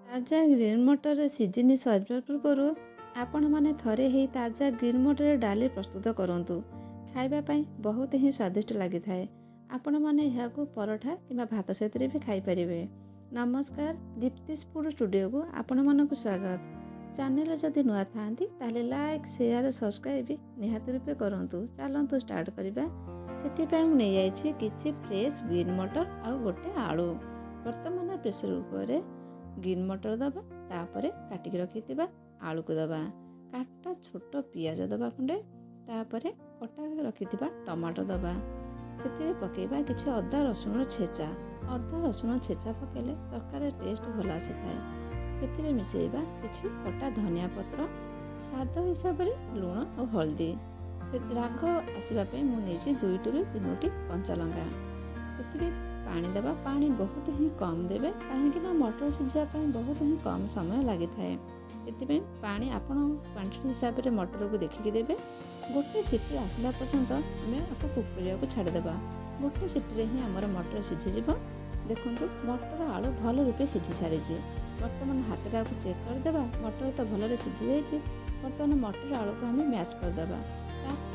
ତାଜା ଗ୍ରୀନ୍ ମଟର ସିଜିନ୍ ସରିବା ପୂର୍ବରୁ ଆପଣମାନେ ଥରେ ଏହି ତାଜା ଗ୍ରୀନ୍ ମଟର ଡାଲି ପ୍ରସ୍ତୁତ କରନ୍ତୁ। ଖାଇବା ପାଇଁ ବହୁତ ହିଁ ସ୍ୱାଦିଷ୍ଟ ଲାଗିଥାଏ। ଆପଣମାନେ ଏହାକୁ ପରଠା କିମ୍ବା ଭାତ ସହିତ ବି ଖାଇପାରିବେ। ନମସ୍କାର, ଦୀପ୍ତିସ୍ ଫୁଡ୍ ଷ୍ଟୁଡ଼ିଓକୁ ଆପଣମାନଙ୍କୁ ସ୍ୱାଗତ। ଚ୍ୟାନେଲ ଯଦି ନୂଆ ଥାଆନ୍ତି ତାହେଲେ ଲାଇକ୍, ସେୟାର, ସବସ୍କ୍ରାଇବ୍ ନିହାତି ରୂପେ କରନ୍ତୁ। ଚାଲନ୍ତୁ ଷ୍ଟାର୍ଟ କରିବା। ସେଥିପାଇଁ ମୁଁ ନେଇଯାଇଛି କିଛି ଫ୍ରେଶ୍ ଗ୍ରୀନ୍ ମଟର ଆଉ ଗୋଟେ ଆଳୁ। ବର୍ତ୍ତମାନ ପ୍ରେସର କୁକରରେ ଗ୍ରୀନ୍ ମଟର ଦେବା, ତାପରେ କାଟିକି ରଖିଥିବା ଆଳୁକୁ ଦେବା, କାଟା ଛୋଟ ପିଆଜ ଦେବା ଖଣ୍ଡେ, ତାପରେ କଟା ରଖିଥିବା ଟମାଟୋ ଦେବା। ସେଥିରେ ପକାଇବା କିଛି ଅଦା ରସୁଣ ଛେଚା। ଅଦା ରସୁଣ ଛେଚା ପକାଇଲେ ତରକାରୀ ଟେଷ୍ଟ ଭଲ ଆସିଥାଏ। ସେଥିରେ ମିଶାଇବା କିଛି କଟା ଧନିଆ ପତ୍ର, ସ୍ୱାଦ ହିସାବରେ ଲୁଣ ଆଉ ହଳଦୀ। ରାଗ ଆସିବା ପାଇଁ ମୁଁ ନେଇଛି 2ରୁ 3ଟି କଞ୍ଚା ଲଙ୍କା। ସେଥିରେ ପାଣି ଦେବା। ପାଣି ବହୁତ ହିଁ କମ୍ ଦେବେ, କାହିଁକିନା ମଟର ସିଝିବା ପାଇଁ ବହୁତ ହିଁ କମ୍ ସମୟ ଲାଗିଥାଏ। ସେଥିପାଇଁ ପାଣି ଆପଣ କ୍ୱାଣ୍ଟିଟି ହିସାବରେ ମଟରକୁ ଦେଖିକି ଦେବେ। ଗୋଟେ ସିଟି ଆସିଲା ପର୍ଯ୍ୟନ୍ତ ଆମେ ଆକୁ କୁକ୍ କରିବାକୁ ଛାଡ଼ିଦେବା। ଗୋଟେ ସିଟିରେ ହିଁ ଆମର ମଟର ସିଝିଯିବ। ଦେଖନ୍ତୁ, ମଟର ଆଳୁ ଭଲ ରୂପେ ସିଝି ସାରିଛି। ବର୍ତ୍ତମାନ ହାତଟାକୁ ଚେକ୍ କରିଦେବା। ମଟର ତ ଭଲରେ ସିଝି ଯାଇଛି। ବର୍ତ୍ତମାନ ମଟର ଆଳୁକୁ ଆମେ ମ୍ୟାଶ୍ କରିଦେବା।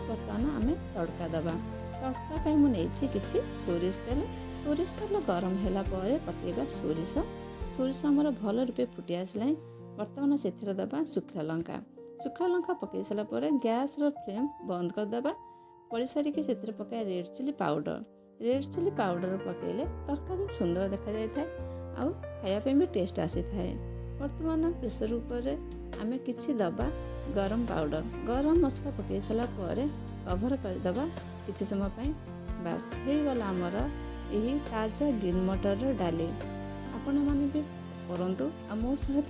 ବର୍ତ୍ତମାନ ଆମେ ତଡ଼କା ଦେବା। ତଡ଼କା ପାଇଁ ମୁଁ ନେଇଛି କିଛି ସୋରିଷ ତେଲ। ସୋରିଷ ତେଲ ଗରମ ହେଲା ପରେ ପକାଇବା ସୋରିଷ। ସୋରିଷ ଆମର ଭଲ ରୂପେ ଫୁଟି ଆସିଲାଣି। ବର୍ତ୍ତମାନ ସେଥିରେ ଦେବା ଶୁଖିଲା ଲଙ୍କା। ଶୁଖିଲା ଲଙ୍କା ପକାଇ ସାରିଲା ପରେ ଗ୍ୟାସ୍ର ଫ୍ଲେମ୍ ବନ୍ଦ କରିଦେବା। କରିସାରିକି ସେଥିରେ ପକାଇବା red chilli powder. Red chilli powder ପକାଇଲେ ତରକାରୀ ସୁନ୍ଦର ଦେଖାଯାଇଥାଏ ଆଉ ଖାଇବା ପାଇଁ ବି ଟେଷ୍ଟ ଆସିଥାଏ। ବର୍ତ୍ତମାନ ପ୍ରେସର କୁକରରେ ଆମେ କିଛି ଦେବା ଗରମ ପାଉଡ଼ର। ଗରମ ମସଲା ପକାଇ ସାରିଲା ପରେ କଭର୍ କରିଦେବା କିଛି ସମୟ ପାଇଁ। ବାସ୍ ହେଇଗଲା ଆମର ଏହି ତାଜା ଗ୍ରୀନ୍ ମଟରର ଡାଲି। ଆପଣମାନେ ବି କରନ୍ତୁ ଆଉ ମୋ ସହିତ